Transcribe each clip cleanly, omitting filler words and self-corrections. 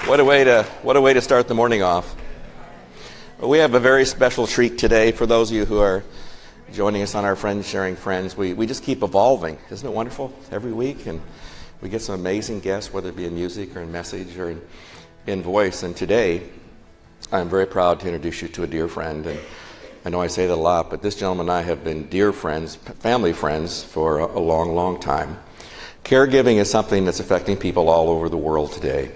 What a way to start the morning off. Well, we have a very special treat today for those of you who are joining us on our Friends Sharing Friends. We just keep evolving. Isn't it wonderful? Every week, and we get some amazing guests, whether it be in music or in message or in voice. And today, I'm very proud to introduce you to a dear friend. And I know I say that a lot, but this gentleman and I have been dear friends, family friends, for a long, long time. Caregiving is something that's affecting people all over the world today.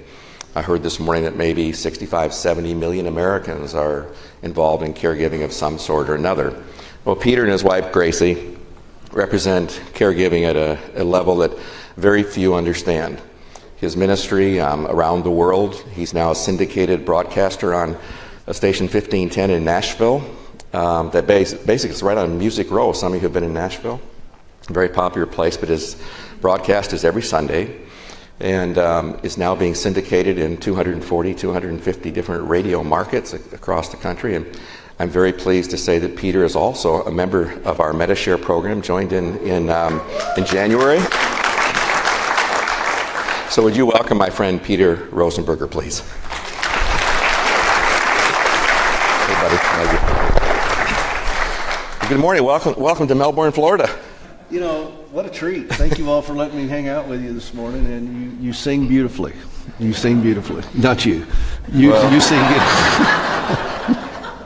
I heard this morning that maybe 65, 70 million Americans are involved in caregiving of some sort or another. Well, Peter and his wife, Gracie, represent caregiving at a level that very few understand. His ministry around the world, he's now a syndicated broadcaster on station 1510 in Nashville. That basically is right on Music Row. Some of you have been in Nashville. A very popular place, but his broadcast is every Sunday. And is now being syndicated in 240, 250 different radio markets across the country. And I'm very pleased to say that Peter is also a member of our Medi-Share program, joined in January. So would you welcome my friend Peter Rosenberger, please? Hey, buddy. Good morning. Welcome to Melbourne, Florida. You know, what a treat. Thank you all for letting me hang out with you this morning. And you sing beautifully. You sing beautifully. Not you. You sing beautifully.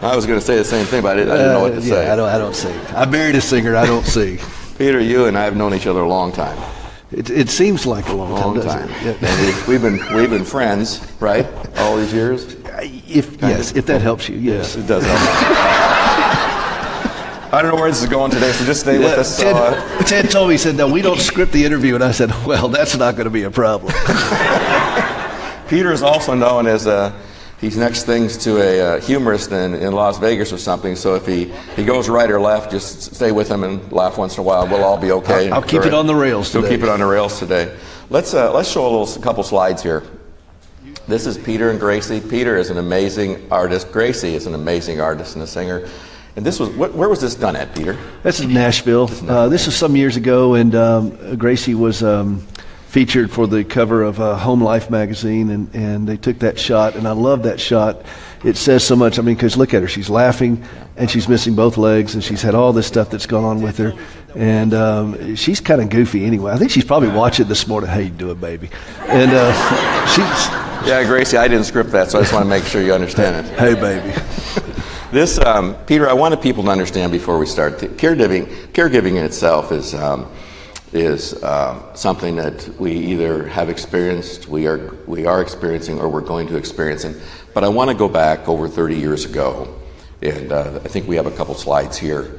I was going to say the same thing, but I didn't know what to say. I don't sing. I married a singer. I don't sing. Peter, you and I have known each other a long time. It seems like a long time. Yeah. We've been friends, right? All these years? If that helps you, yes. It does help. I don't know where this is going today, so just stay with us. Ted told me, he said, no, we don't script the interview. And I said, well, that's not going to be a problem. Peter is also known as he's next things to a humorist in Las Vegas or something. So if he goes right or left, just stay with him and laugh once in a while. We'll all be okay. I'll keep it on the rails today. We'll keep it on the rails today. Let's show a couple slides here. This is Peter and Gracie. Peter is an amazing artist. Gracie is an amazing artist and a singer. And this was, where was this done at, Peter? This is Nashville. This was some years ago, and Gracie was featured for the cover of Home Life magazine, and they took that shot, and I love that shot. It says so much. I mean, because look at her. She's laughing, and she's missing both legs, and she's had all this stuff that's gone on with her. And she's kind of goofy anyway. I think she's probably watching this morning. How you doing, baby? And she's... Yeah, Gracie, I didn't script that, so I just want to make sure you understand it. Hey, baby. This, Peter, I wanted people to understand before we start. Caregiving in itself is something that we either have experienced, we are experiencing, or we're going to experience. But I want to go back over 30 years ago, and I think we have a couple slides here.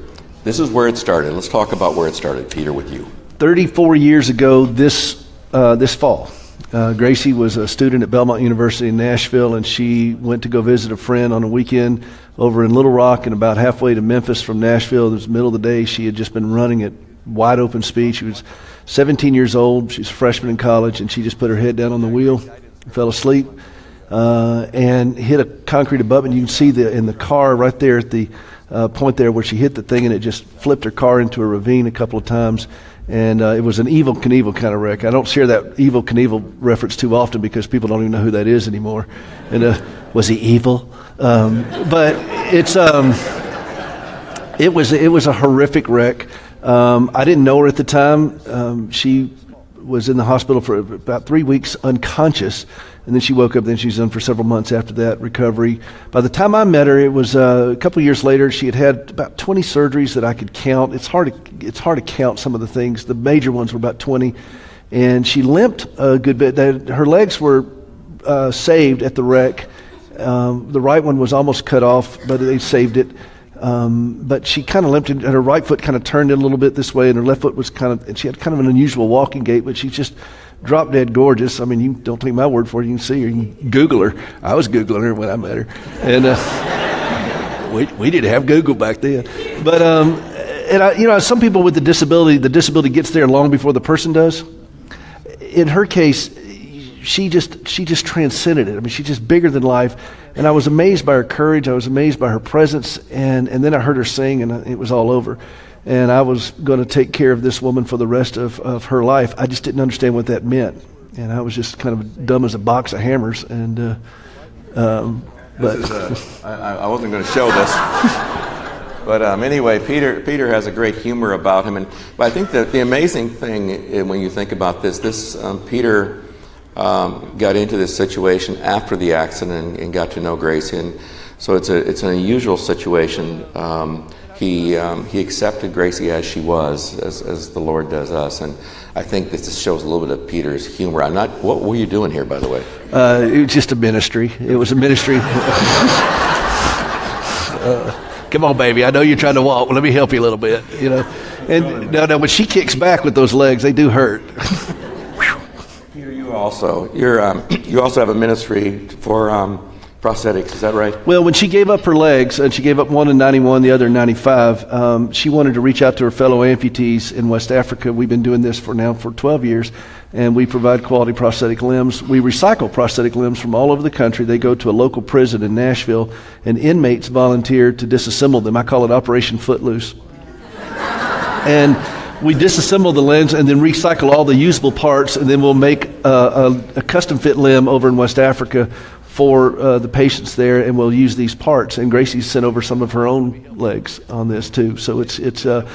This is where it started. Let's talk about where it started, Peter, with you. 34 years ago this fall. Gracie was a student at Belmont University in Nashville, and she went to go visit a friend on a weekend over in Little Rock, and about halfway to Memphis from Nashville. It was the middle of the day. She had just been running at wide open speed. She was 17 years old. She's a freshman in college, and she just put her head down on the wheel, fell asleep, and hit a concrete abutment. You can see in the car right there at the point there where she hit the thing, and it just flipped her car into a ravine a couple of times. And it was an Evel Knievel kind of wreck. I don't share that Evel Knievel reference too often because people don't even know who that is anymore. And was he evil? But it was a horrific wreck. I didn't know her at the time. She was in the hospital for about 3 weeks unconscious, and then she woke up. Then she was in for several months after that, recovery. By the time I met her, it was a couple of years later. She had about 20 surgeries that I could count. It's hard to count some of the things. The major ones were about 20, and she limped a good bit. Her legs were saved at the wreck. The right one was almost cut off, but they saved it. But she kind of limped, and her right foot kind of turned in a little bit this way, and her left foot was and she had kind of an unusual walking gait, but she's just drop dead gorgeous. I mean, you don't take my word for it. You can see her. You can Google her. I was Googling her when I met her. And we didn't have Google back then. But, some people with the disability gets there long before the person does. In her case, she just transcended it. I mean, she's just bigger than life. And I was amazed by her courage. I was amazed by her presence. And then I heard her sing, and it was all over. And I was going to take care of this woman for the rest of her life. I just didn't understand what that meant. and I was just kind of dumb as a box of hammers. And but I wasn't going to show this, but anyway, Peter has a great humor about him, but I think that the amazing thing when you think about this Peter got into this situation after the accident and got to know Gracie, and so it's an unusual situation. He accepted Gracie as she was, as the Lord does us, and I think this shows a little bit of Peter's humor. What were you doing here, by the way? It was just a ministry. It was a ministry. Come on, baby. I know you're trying to walk. Well, let me help you a little bit, And no, when she kicks back with those legs, they do hurt. Peter, you also have a ministry for prosthetics, is that right? Well, when she gave up her legs, and she gave up one in 91, the other in 95, she wanted to reach out to her fellow amputees in West Africa. We've been doing this for 12 years, and we provide quality prosthetic limbs. We recycle prosthetic limbs from all over the country. They go to a local prison in Nashville, and inmates volunteer to disassemble them. I call it Operation Footloose. And we disassemble the limbs and then recycle all the usable parts, and then we'll make a custom fit limb over in West Africa for the patients there, and we'll use these parts. And Gracie's sent over some of her own legs on this too. So it's a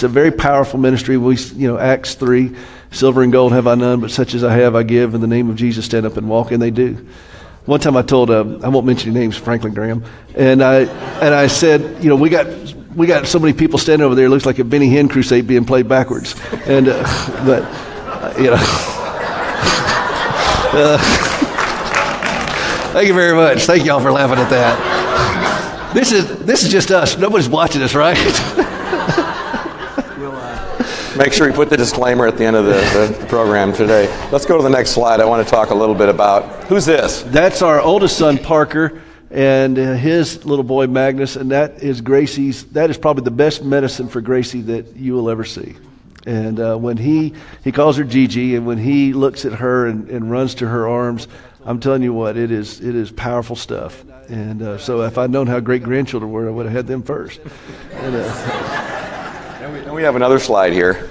very powerful ministry. We, Acts 3, silver and gold have I none, but such as I have I give. In the name of Jesus, stand up and walk, and they do. One time I told, I won't mention any names, Franklin Graham, and I said, we got so many people standing over there. It looks like a Benny Hinn crusade being played backwards, and Thank you very much. Thank y'all for laughing at that. This is just us. Nobody's watching us, right? Make sure you put the disclaimer at the end of the program today. Let's go to the next slide. I want to talk a little bit about, who's this? That's our oldest son, Parker, and his little boy, Magnus, and that is Gracie's. That is probably the best medicine for Gracie that you will ever see. And when he calls her Gigi, and when he looks at her and runs to her arms, I'm telling you what, it is powerful stuff. And so if I'd known how great grandchildren were, I would have had them first. And we have another slide here.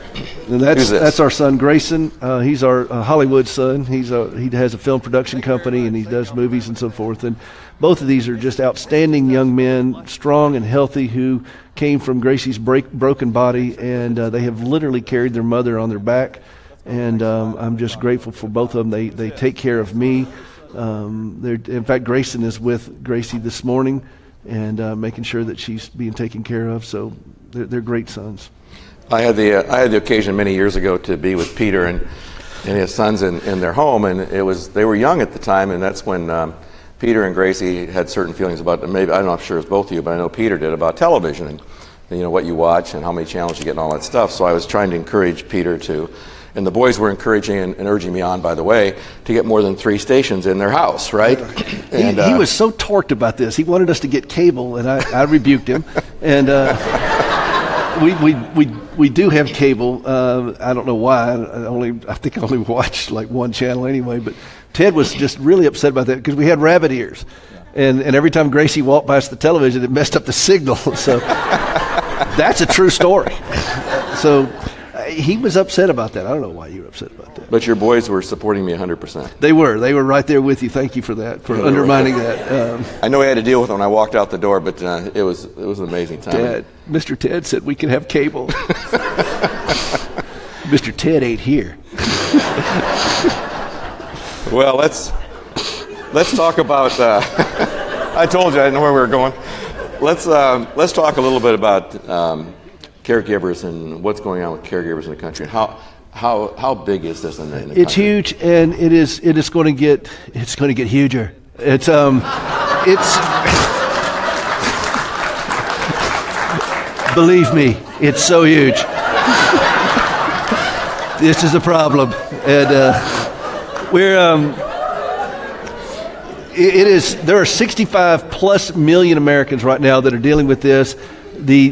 And that's our son Grayson. He's our Hollywood son. He has a film production company, and he does movies and so forth. And both of these are just outstanding young men, strong and healthy, who came from Gracie's broken body, and they have literally carried their mother on their back. And I'm just grateful for both of them. They take care of me. In fact, Grayson is with Gracie this morning, and making sure that she's being taken care of. So they're great sons. I had the occasion many years ago to be with Peter and his sons in their home, and they were young at the time, and that's when Peter and Gracie had certain feelings about, maybe I'm not sure it's both of you, but I know Peter did, about television and what you watch and how many channels you get and all that stuff. So I was trying to encourage Peter to. And the boys were encouraging and urging me on, by the way, to get more than 3 stations in their house, right? And he was so torqued about this. He wanted us to get cable, and I rebuked him. And we do have cable. I don't know why. I think I only watched like one channel anyway. But Ted was just really upset about that because we had rabbit ears, and every time Gracie walked past the television, it messed up the signal. So that's a true story. So. He was upset about that. I don't know why you were upset about that. But your boys were supporting me 100%. They were right there with you. Thank you for that, for undermining that. I know I had to deal with it when I walked out the door, but it was an amazing time. Mr. Ted said we can have cable. Mr. Ted ain't here. Well, let's talk about. I told you I didn't know where we were going. Let's talk a little bit about. Caregivers and what's going on with caregivers in the country. How big is this in the country? It's huge, and it is going to get huger. It's believe me, it's so huge. This is a problem, and there are 65 plus million Americans right now that are dealing with this. The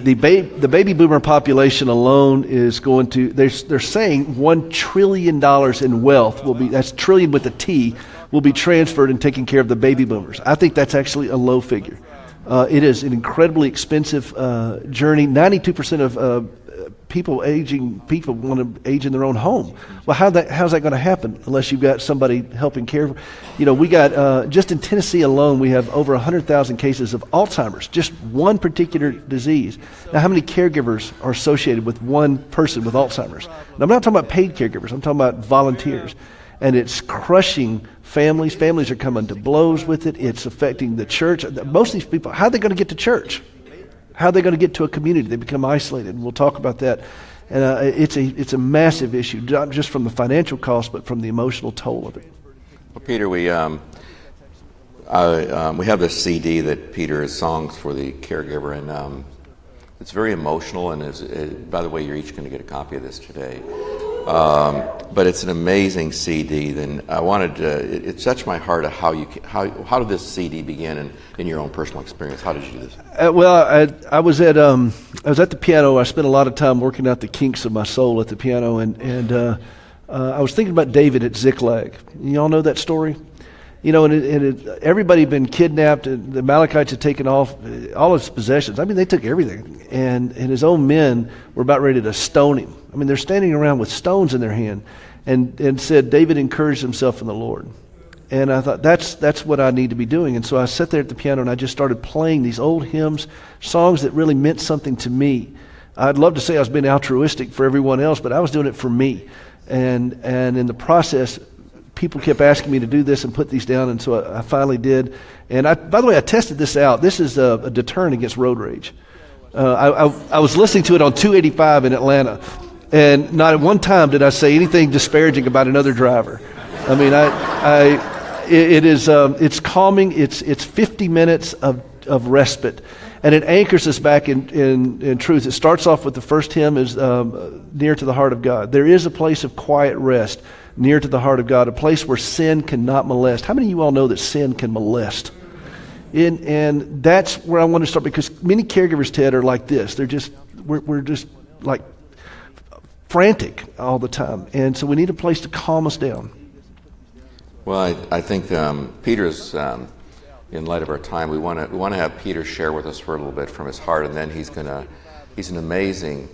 baby boomer population alone is going to, they're saying $1 trillion in wealth will be, that's trillion with a T, will be transferred and taking care of the baby boomers. I think that's actually a low figure. It is an incredibly expensive journey. 92% of people want to age in their own home. Well, how's that going to happen unless you've got somebody helping care? We got, just in Tennessee alone, we have over 100,000 cases of Alzheimer's, just one particular disease. Now, how many caregivers are associated with one person with Alzheimer's? And I'm not talking about paid caregivers, I'm talking about volunteers. And it's crushing families. Families are coming to blows with it. It's affecting the church. Most of these people, how are they going to get to church? How are they going to get to a community? They become isolated, and we'll talk about that. And it's a massive issue, not just from the financial cost, but from the emotional toll of it. Well, Peter, we have this CD that Peter is songs for the caregiver, and it's very emotional. And by the way, you're each going to get a copy of this today. But it's an amazing CD. Then I wanted to, it touched my heart of how did this CD begin in your own personal experience? How did you do this? I was at the piano. I spent a lot of time working out the kinks of my soul at the piano, and I was thinking about David at Ziklag. You all know that story? Everybody had been kidnapped, and the Amalekites had taken off all his possessions. I mean, they took everything, and his own men were about ready to stone him. I mean, they're standing around with stones in their hand, and said, David encouraged himself in the Lord. And I thought, that's what I need to be doing. And so I sat there at the piano, and I just started playing these old hymns, songs that really meant something to me. I'd love to say I was being altruistic for everyone else, but I was doing it for me. And in the process, people kept asking me to do this and put these down, and so I finally did. And by the way, I tested this out. This is a deterrent against road rage. I was listening to it on 285 in Atlanta, and not at one time did I say anything disparaging about another driver. I mean, it's calming. It's 50 minutes of respite, and it anchors us back in truth. It starts off with the first hymn is near to the heart of God. There is a place of quiet rest near to the heart of God, a place where sin cannot molest. How many of you all know that sin can molest? And that's where I want to start, because many caregivers, Ted, are like this. We're just like frantic all the time, and so we need a place to calm us down. Well, I think Peter's, in light of our time, we want to have Peter share with us for a little bit from his heart, and then he's an amazing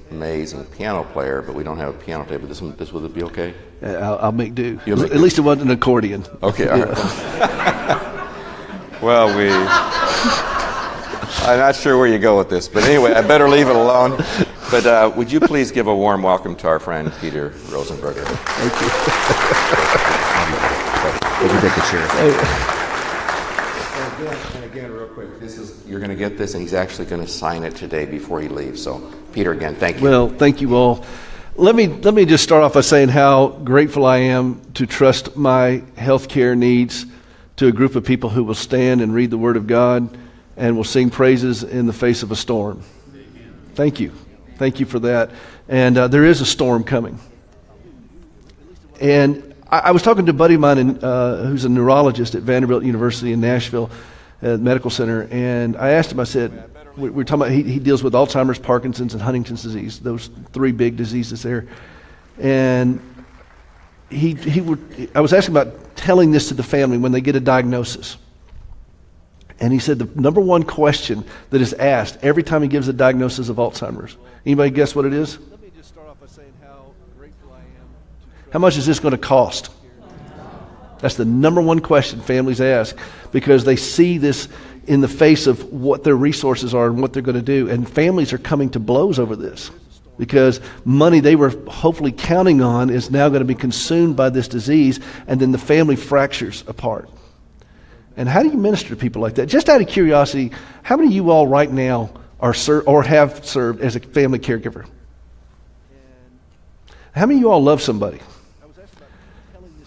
piano player, but we don't have a piano table. This will be okay? I'll make do. At least it wasn't an accordion. Okay, all right. Well, I'm not sure where you go with this, but anyway, I better leave it alone. But would you please give a warm welcome to our friend Peter Rosenberger? Thank you. If you take a chair. And again, real quick, you're going to get this, and he's actually going to sign it today before he leaves. So, Peter, again, thank you. Well, thank you all. Let me just start off by saying how grateful I am to trust my healthcare needs to a group of people who will stand and read the Word of God and will sing praises in the face of a storm. Thank you. Thank you for that. And there is a storm coming. And I was talking to a buddy of mine who's a neurologist at Vanderbilt University in Nashville Medical Center, and I asked him, I said, we're talking about, he deals with Alzheimer's, Parkinson's, and Huntington's disease, those three big diseases there. And I was asking about telling this to the family when they get a diagnosis. And he said the number one question that is asked every time he gives a diagnosis of Alzheimer's. Anybody guess what it is? Let me just start off by saying how grateful I am. How much is this going to cost? That's the number one question families ask, because they see this in the face of what their resources are and what they're going to do. And families are coming to blows over this, because money they were hopefully counting on is now going to be consumed by this disease, and then the family fractures apart. And how do you minister to people like that? Just out of curiosity, how many of you all right now are or have served as a family caregiver? How many of you all love somebody?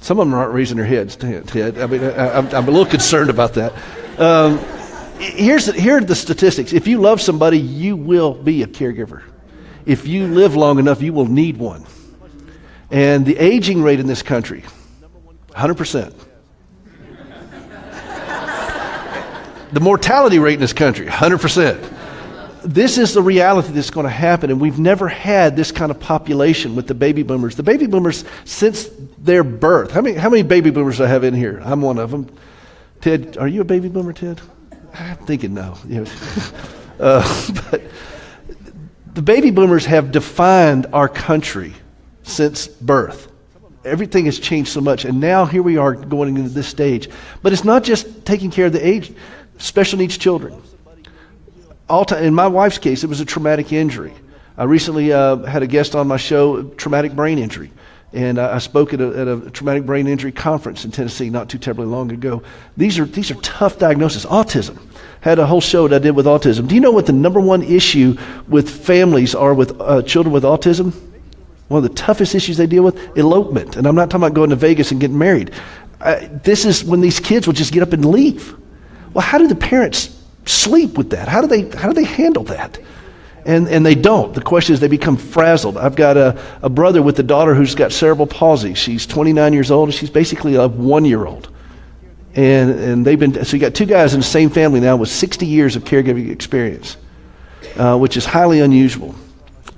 Some of them aren't raising their heads, Ted. I mean, I'm a little concerned about that. Here are the statistics. If you love somebody, you will be a caregiver. If you live long enough, you will need one. And the aging rate in this country, 100%. The mortality rate in this country, 100%. This is the reality that's going to happen, and we've never had this kind of population with the baby boomers. The baby boomers, since their birth, how many baby boomers do I have in here? I'm one of them. Ted, are you a baby boomer, Ted? I'm thinking no. But The baby boomers have defined our country since birth. Everything has changed so much, and now here we are going into this stage. But it's not just taking care of the special needs children. In my wife's case, it was a traumatic injury. I recently had a guest on my show, traumatic brain injury. And I spoke at a traumatic brain injury conference in Tennessee not too terribly long ago. These are tough diagnoses. Autism. Had a whole show that I did with autism. Do you know what the number one issue with families are with children with autism? One of the toughest issues they deal with? Elopement. And I'm not talking about going to Vegas and getting married. This is when these kids will just get up and leave. Well, how do the parents sleep with that? How do they handle that? And they don't. The question is they become frazzled. I've got a brother with a daughter who's got cerebral palsy. She's 29 years old, and she's basically a 1-year-old. And so you got two guys in the same family now with 60 years of caregiving experience, which is highly unusual.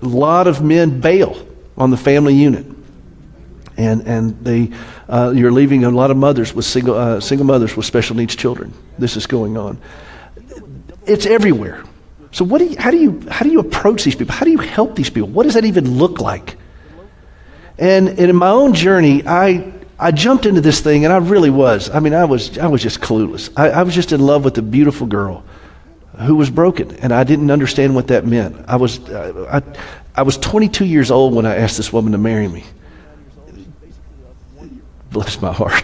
A lot of men bail on the family unit. And you're leaving a lot of mothers with single mothers with special needs children. This is going on. It's everywhere. So how do you approach these people? How do you help these people? What does that even look like? And in my own journey, I jumped into this thing, and I really was. I mean, I was just clueless. I was just in love with a beautiful girl who was broken, and I didn't understand what that meant. I was 22 years old when I asked this woman to marry me. Bless my heart.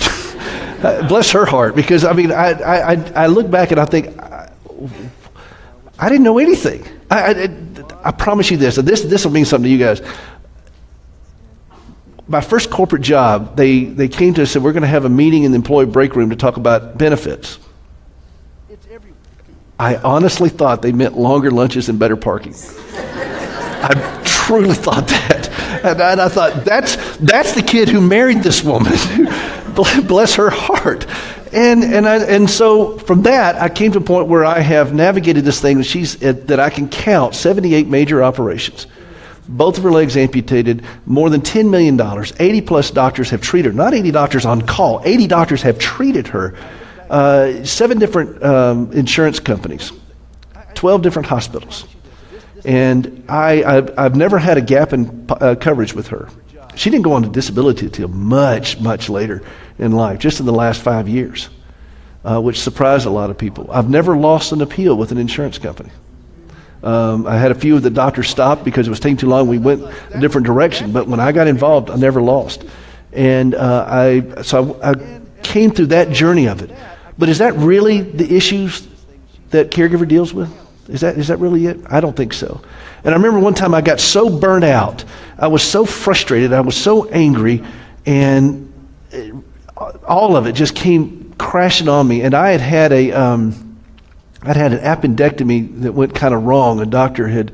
Bless her heart, because I mean, I look back and I think, I didn't know anything. I promise you this, and this will mean something to you guys. My first corporate job, they came to us and said, we're going to have a meeting in the employee break room to talk about benefits. I honestly thought they meant longer lunches and better parking. I truly thought that. And I thought, that's the kid who married this woman. Bless her heart. And so from that, I came to a point where I have navigated this thing that I can count 78 major operations. Both of her legs amputated, more than $10 million. 80 plus doctors have treated her. Not 80 doctors on call. 80 doctors have treated her. 7 different insurance companies. 12 different hospitals. And I've never had a gap in coverage with her. She didn't go on to disability until much, much later in life, just in the last 5 years, which surprised a lot of people. I've never lost an appeal with an insurance company. I had a few of the doctors stop because it was taking too long. We went a different direction. But when I got involved, I never lost. And I came through that journey of it. But is that really the issues that Caregiver deals with? Is that really it? I don't think so. And I remember one time I got so burnt out. I was so frustrated. I was so angry. And all of it just came crashing on me. And I had an appendectomy that went kind of wrong. A doctor had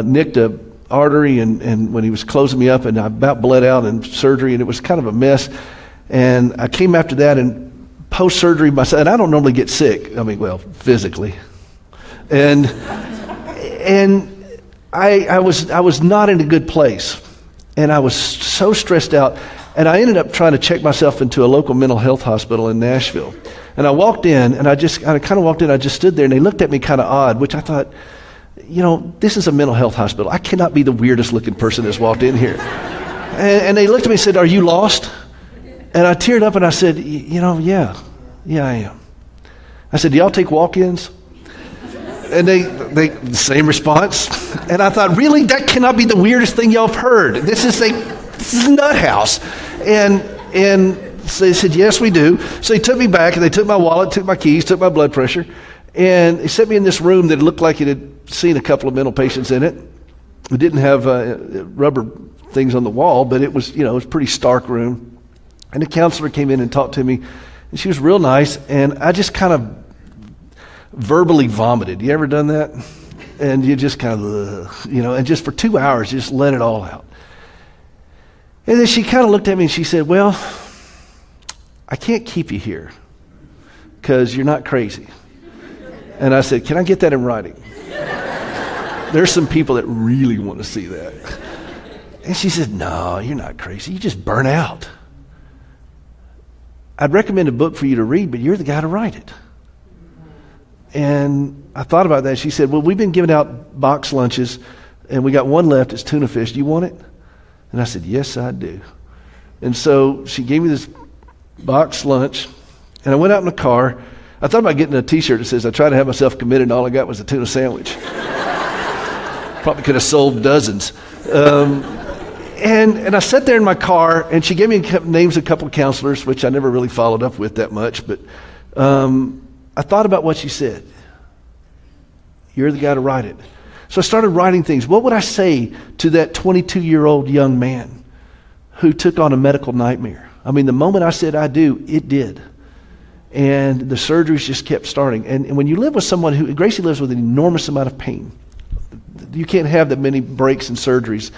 nicked a artery, and when he was closing me up, and I about bled out in surgery, and it was kind of a mess. And I came after that, and post-surgery myself, and I don't normally get sick. I mean, well, physically. And I was not in a good place, and I was so stressed out. And I ended up trying to check myself into a local mental health hospital in Nashville. And I walked in, and I just stood there, and they looked at me kind of odd, which I thought, this is a mental health hospital. I cannot be the weirdest looking person that's walked in here. And they looked at me and said, "Are you lost?" And I teared up and I said, yeah, I am. I said, "Do y'all take walk-ins?" And they the same response. And I thought, really? That cannot be the weirdest thing y'all have heard. This is a nut house. And so they said, "Yes, we do." So they took me back, and they took my wallet, took my keys, took my blood pressure, and they set me in this room that looked like it had seen a couple of mental patients in it. It didn't have rubber things on the wall, but it was, it was a pretty stark room. And the counselor came in and talked to me, and she was real nice, and I just kind of verbally vomited. You ever done that? And you just kind of, and just for 2 hours, just let it all out. And then she kind of looked at me and she said, "Well, I can't keep you here because you're not crazy." And I said, "Can I get that in writing? There's some people that really want to see that." And she said, "No, you're not crazy. You just burn out. I'd recommend a book for you to read, but you're the guy to write it." And I thought about that. She said, "Well, we've been giving out box lunches and we got one left. It's tuna fish. Do you want it? And I said, yes, I do. And so she gave me this box lunch, and I went out in the car. I thought about getting a T-shirt that says, I tried to have myself committed, and all I got was a tuna sandwich. Probably could have sold dozens. And I sat there in my car, and she gave me names of a couple of counselors, which I never really followed up with that much, but I thought about what she said. You're the guy to write it. So I started writing things. What would I say to that 22-year-old young man who took on a medical nightmare? I mean, the moment I said I do, it did. And the surgeries just kept starting. And when you live with someone who, Gracie lives with an enormous amount of pain. You can't have that many breaks and surgeries.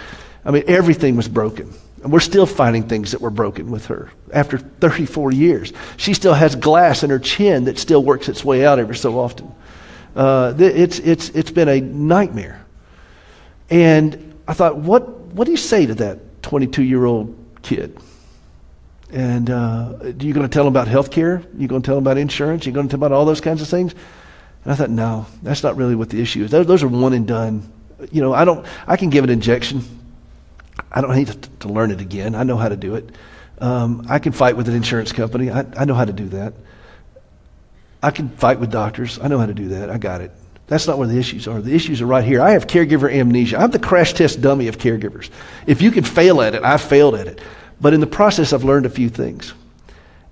I mean, everything was broken. And we're still finding things that were broken with her. After 34 years, she still has glass in her chin that still works its way out every so often. It's been a nightmare. And I thought, what do you say to that 22-year-old kid? And you going to tell them about health care? You going to tell them about insurance? You going to tell them about all those kinds of things? And I thought, no, that's not really what the issue is. Those are one and done. You know, I can give an injection. I don't need to learn it again. I know how to do it. I can fight with an insurance company. I know how to do that. I can fight with doctors. I know how to do that. I got it. That's not where the issues are. The issues are right here. I have caregiver amnesia. I'm the crash test dummy of caregivers. If you can fail at it, I've failed at it. But in the process, I've learned a few things.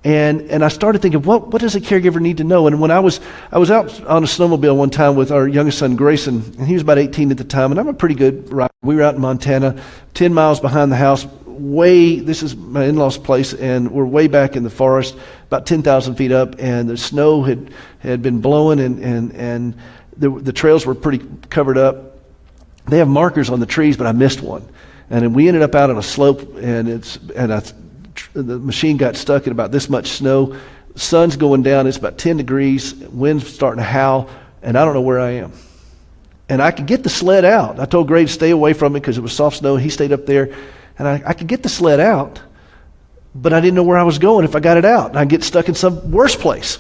And I started thinking, what does a caregiver need to know? And when I was out on a snowmobile one time with our youngest son, Grayson, and he was about 18 at the time, and I'm a pretty good rider. We were out in Montana, 10 miles behind the house, this is my in-laws' place, and we're way back in the forest, about 10,000 feet up, and the snow had been blowing, and the trails were pretty covered up. They have markers on the trees, but I missed one. And then we ended up out on a slope, and the machine got stuck in about this much snow. Sun's going down. It's about 10 degrees. Wind's starting to howl, and I don't know where I am. And I could get the sled out. I told Gray to stay away from it because it was soft snow. He stayed up there, and I could get the sled out, but I didn't know where I was going if I got it out. And I'd get stuck in some worse place.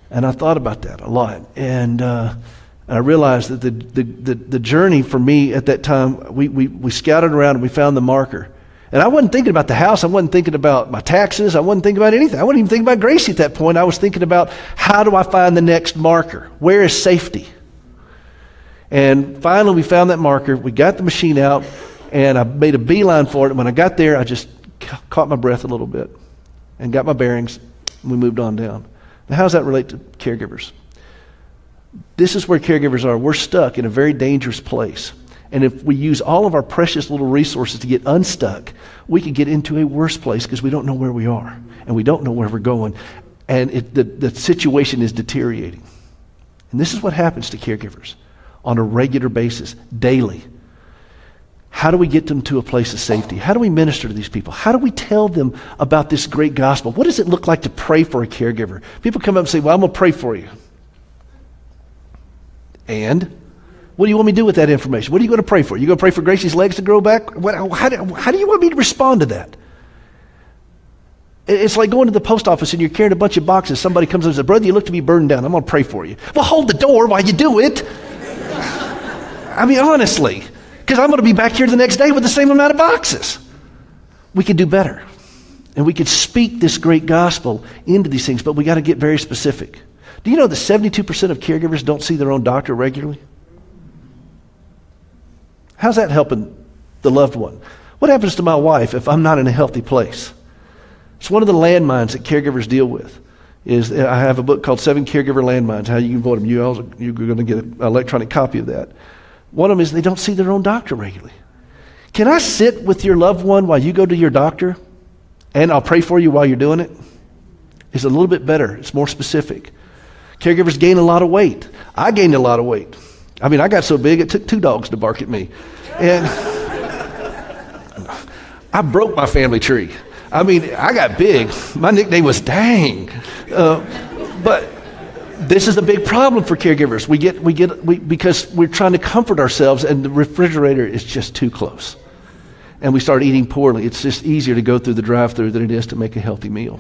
And I thought about that a lot. And I realized that the journey for me at that time, we scouted around and we found the marker. And I wasn't thinking about the house. I wasn't thinking about my taxes. I wasn't thinking about anything. I wasn't even thinking about Gracie at that point. I was thinking about, how do I find the next marker? Where is safety? And finally we found that marker. We got the machine out, and I made a beeline for it. And when I got there, I just caught my breath a little bit and got my bearings, and we moved on down. Now, how does that relate to caregivers? This is where caregivers are. We're stuck in a very dangerous place. And if we use all of our precious little resources to get unstuck, we could get into a worse place because we don't know where we are and we don't know where we're going. And the situation is deteriorating. And this is what happens to caregivers on a regular basis, daily. How do we get them to a place of safety? How do we minister to these people? How do we tell them about this great gospel? What does it look like to pray for a caregiver? People come up and say, well, I'm going to pray for you. And what do you want me to do with that information? What are you going to pray for? You going to pray for Gracie's legs to grow back? How do you want me to respond to that? It's like going to the post office and you're carrying a bunch of boxes. Somebody comes up and says, brother, you look to be burdened down. I'm going to pray for you. Well, hold the door while you do it. I mean, honestly, because I'm going to be back here the next day with the same amount of boxes. We could do better. And we could speak this great gospel into these things, but we got to get very specific. Do you know that 72% of caregivers don't see their own doctor regularly? How's that helping the loved one? What happens to my wife if I'm not in a healthy place? It's one of the landmines that caregivers deal with. I have a book called 7 Caregiver Landmines, how you can avoid them. You're going to get an electronic copy of that. One of them is they don't see their own doctor regularly. Can I sit with your loved one while you go to your doctor, and I'll pray for you while you're doing it? It's a little bit better. It's more specific. Caregivers gain a lot of weight. I gained a lot of weight. I mean, I got so big, it took 2 dogs to bark at me. And I broke my family tree. I mean, I got big. My nickname was Dang. But this is a big problem for caregivers. Because we're trying to comfort ourselves, and the refrigerator is just too close. And we start eating poorly. It's just easier to go through the drive-thru than it is to make a healthy meal.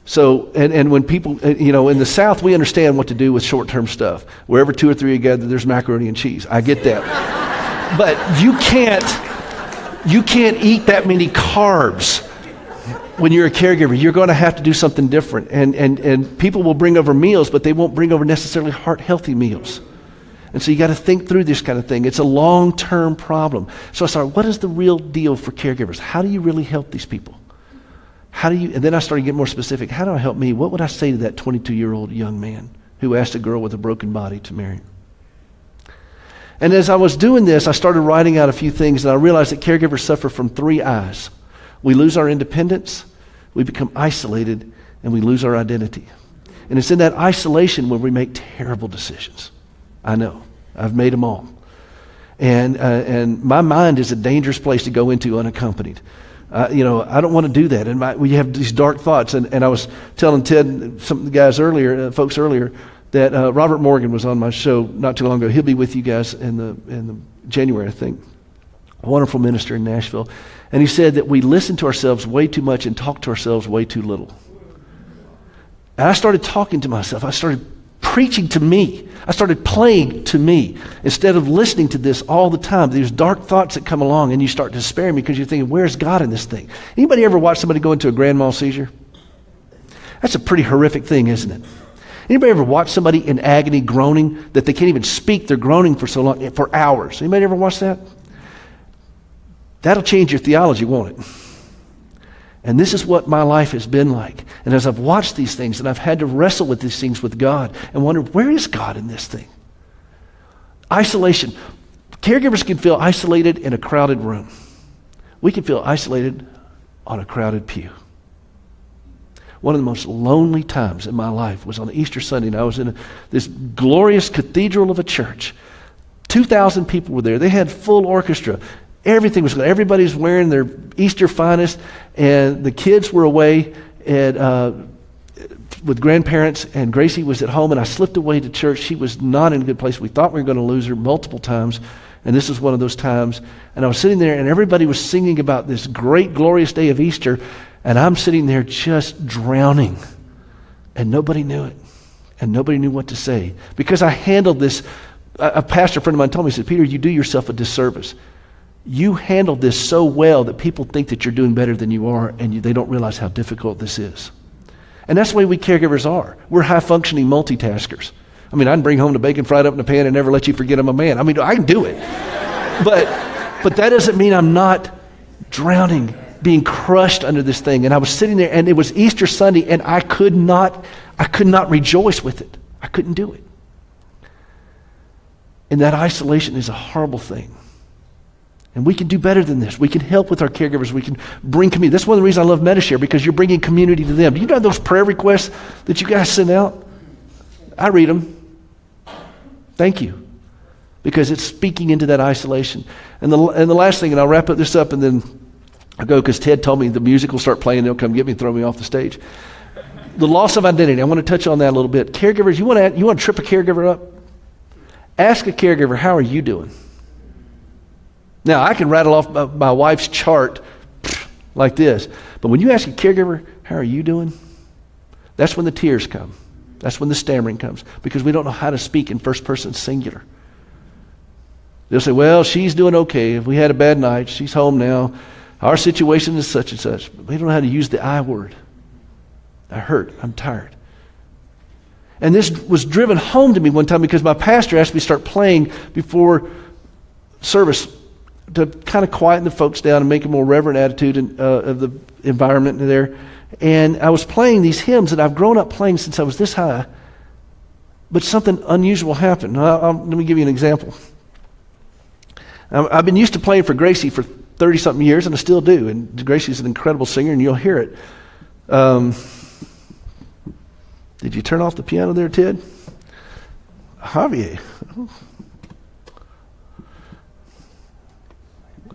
So, and when people, in the South, we understand what to do with short-term stuff. Wherever 2 or 3 are gathered, there's macaroni and cheese. I get that. But you can't eat that many carbs when you're a caregiver. You're going to have to do something different. And people will bring over meals, but they won't bring over necessarily heart-healthy meals. And so you got to think through this kind of thing. It's a long-term problem. So I started, what is the real deal for caregivers? How do you really help these people? And then I started getting more specific. How do I help me? What would I say to that 22-year-old young man who asked a girl with a broken body to marry him? And as I was doing this, I started writing out a few things, and I realized that caregivers suffer from 3 I's. We lose our independence, we become isolated, and we lose our identity. And it's in that isolation where we make terrible decisions. I know. I've made them all. And my mind is a dangerous place to go into unaccompanied. I don't want to do that. And we have these dark thoughts. And I was telling Ted, some of the guys earlier, folks earlier, that Robert Morgan was on my show not too long ago. He'll be with you guys in the January, I think. A wonderful minister in Nashville. And he said that we listen to ourselves way too much and talk to ourselves way too little. And I started talking to myself. I started preaching to me. I started playing to me instead of listening to this all the time. These dark thoughts that come along, and you start despairing because you're thinking, where's God in this thing? Anybody ever watch somebody go into a grand mal seizure? That's a pretty horrific thing, isn't it? Anybody ever watch somebody in agony groaning that they can't even speak? They're groaning for so long, for hours. Anybody ever watch that? That'll change your theology, won't it? And this is what my life has been like. And as I've watched these things, and I've had to wrestle with these things with God and wonder, where is God in this thing? Isolation. Caregivers can feel isolated in a crowded room. We can feel isolated on a crowded pew. One of the most lonely times in my life was on Easter Sunday, and I was in this glorious cathedral of a church. 2,000 people were there. They had full orchestra. Everything was good. Everybody was wearing their Easter finest, and the kids were away with grandparents, and Gracie was at home, and I slipped away to church. She was not in a good place. We thought we were going to lose her multiple times, and this was one of those times. And I was sitting there, and everybody was singing about this great, glorious day of Easter, and I'm sitting there just drowning, and nobody knew it, and nobody knew what to say, because I handled this. A pastor friend of mine told me, he said, Peter, you do yourself a disservice. You handle this so well that people think that you're doing better than you are, and they don't realize how difficult this is. And that's the way we caregivers are. We're high-functioning multitaskers. I mean, I can bring home the bacon fried up in a pan and never let you forget I'm a man. I mean, I can do it. But that doesn't mean I'm not drowning, being crushed under this thing. And I was sitting there, and it was Easter Sunday, and I could not rejoice with it. I couldn't do it. And that isolation is a horrible thing. And we can do better than this. We can help with our caregivers. We can bring community. That's one of the reasons I love Medi-Share, because you're bringing community to them. Do you know those prayer requests that you guys send out? I read them. Thank you. Because it's speaking into that isolation. And the last thing, and I'll wrap this up and then I'll go, because Ted told me the music will start playing. They'll come get me and throw me off the stage. The loss of identity. I want to touch on that a little bit. Caregivers, you want to trip a caregiver up? Ask a caregiver, how are you doing? Now, I can rattle off my wife's chart like this, but when you ask a caregiver, how are you doing? That's when the tears come. That's when the stammering comes, because we don't know how to speak in first person singular. They'll say, well, she's doing okay. If we had a bad night, she's home now. Our situation is such and such. But we don't know how to use the I word. I hurt. I'm tired. And this was driven home to me one time because my pastor asked me to start playing before service to kind of quieten the folks down and make a more reverent attitude of the environment there. And I was playing these hymns that I've grown up playing since I was this high, but something unusual happened. Let me give you an example. I've been used to playing for Gracie for 30-something years, and I still do. And Gracie's an incredible singer, and you'll hear it. Did you turn off the piano there, Ted? Javier.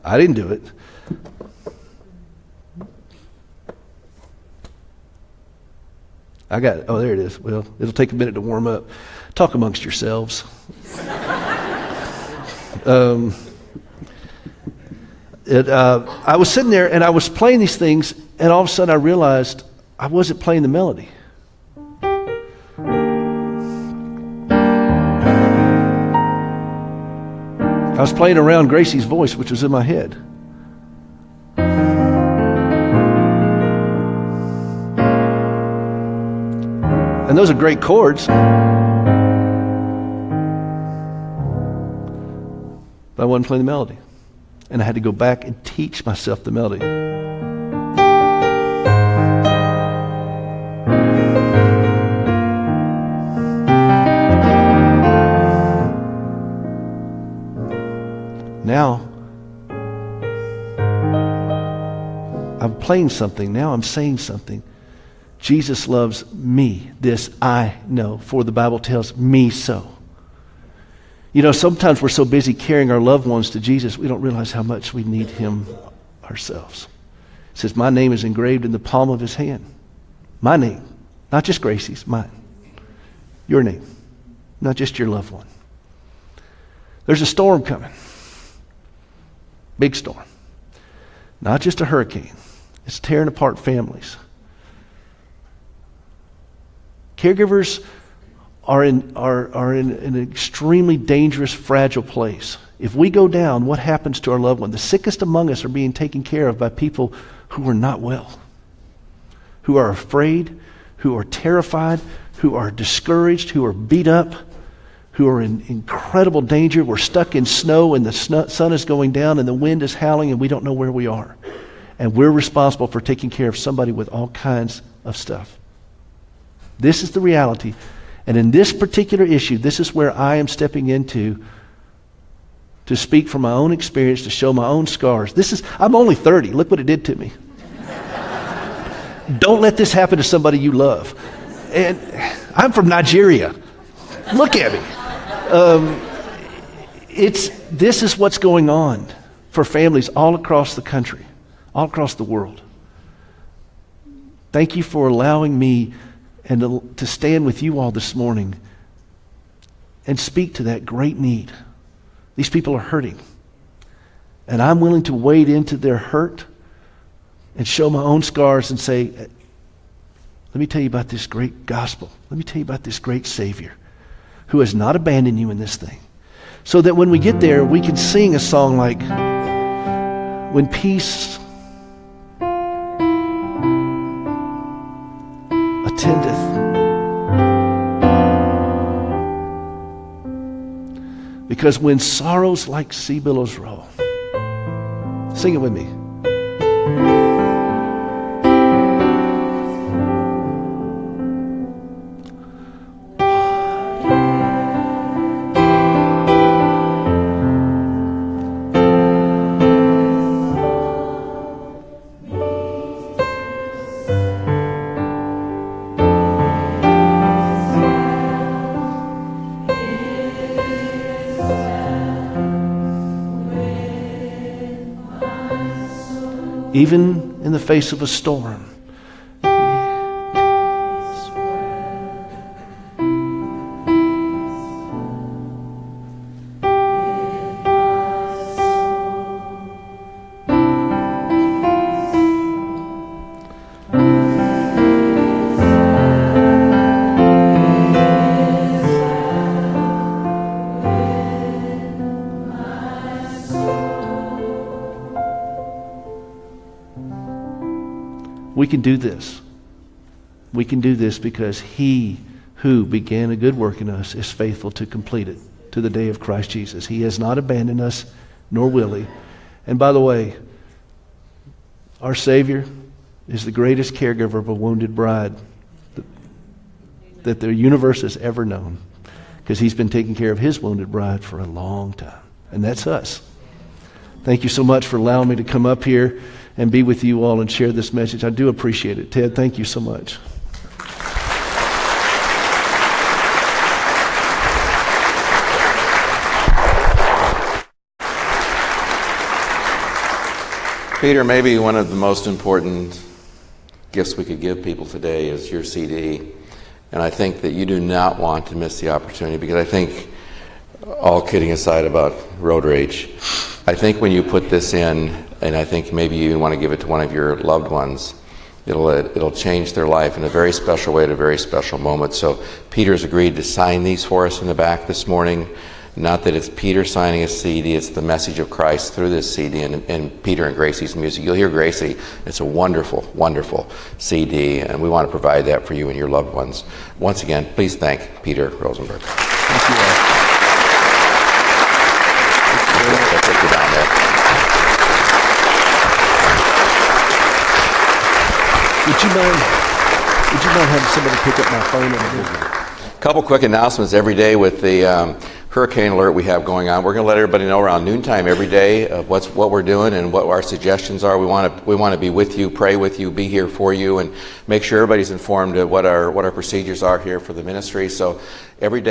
I didn't do it. There it is. Well, it'll take a minute to warm up. Talk amongst yourselves. I was sitting there and I was playing these things, and all of a sudden I realized I wasn't playing the melody. I was playing around Gracie's voice, which was in my head. And those are great chords. But I wasn't playing the melody. And I had to go back and teach myself the melody. Now, I'm playing something. Now I'm saying something. Jesus loves me. This I know, for the Bible tells me so. You know, sometimes we're so busy carrying our loved ones to Jesus, we don't realize how much we need him ourselves. It says, my name is engraved in the palm of his hand. My name, not just Gracie's, mine. Your name, not just your loved one. There's a storm coming. Big storm. Not just a hurricane. It's tearing apart families. Caregivers are in an extremely dangerous, fragile place. If we go down, what happens to our loved one? The sickest among us are being taken care of by people who are not well, who are afraid, who are terrified, who are discouraged, who are beat up, who are in incredible danger. We're stuck in snow and the sun is going down and the wind is howling and we don't know where we are. And we're responsible for taking care of somebody with all kinds of stuff. This is the reality. And in this particular issue, this is where I am stepping into to speak from my own experience, to show my own scars. I'm only 30. Look what it did to me. Don't let this happen to somebody you love. And I'm from Nigeria. Look at me. This is what's going on for families all across the country, all across the world. Thank you for allowing me and to stand with you all this morning and speak to that great need. These people are hurting. And I'm willing to wade into their hurt and show my own scars and say, let me tell you about this great gospel. Let me tell you about this great Savior who has not abandoned you in this thing. So that when we get there, we can sing a song like, when peace attendeth, because when sorrows like sea billows roll. Sing it with me. Even in the face of a storm. We can do this. We can do this because he who began a good work in us is faithful to complete it to the day of Christ Jesus. He has not abandoned us, nor will he. And by the way, our Savior is the greatest caregiver of a wounded bride that the universe has ever known, because he's been taking care of his wounded bride for a long time. And that's us. Thank you so much for allowing me to come up here and be with you all and share this message. I do appreciate it. Ted, thank you so much. Peter, maybe one of the most important gifts we could give people today is your CD. And I think that you do not want to miss the opportunity, because I think, all kidding aside about road rage, I think when you put this in, and I think maybe you even want to give it to one of your loved ones, it'll change their life in a very special way at a very special moment. So Peter's agreed to sign these for us in the back this morning. Not that it's Peter signing a CD, it's the message of Christ through this CD and Peter and Gracie's music. You'll hear Gracie. It's a wonderful, wonderful CD, and we want to provide that for you and your loved ones. Once again, please thank Peter Rosenberger. Thank you all. I'll take you down there. Would you mind having somebody pick up my phone and Couple quick announcements every day with the hurricane alert we have going on. We're going to let everybody know around noontime every day of what we're doing and what our suggestions are. We want to be with you, pray with you, be here for you, and make sure everybody's informed of what our procedures are here for the ministry. So every day.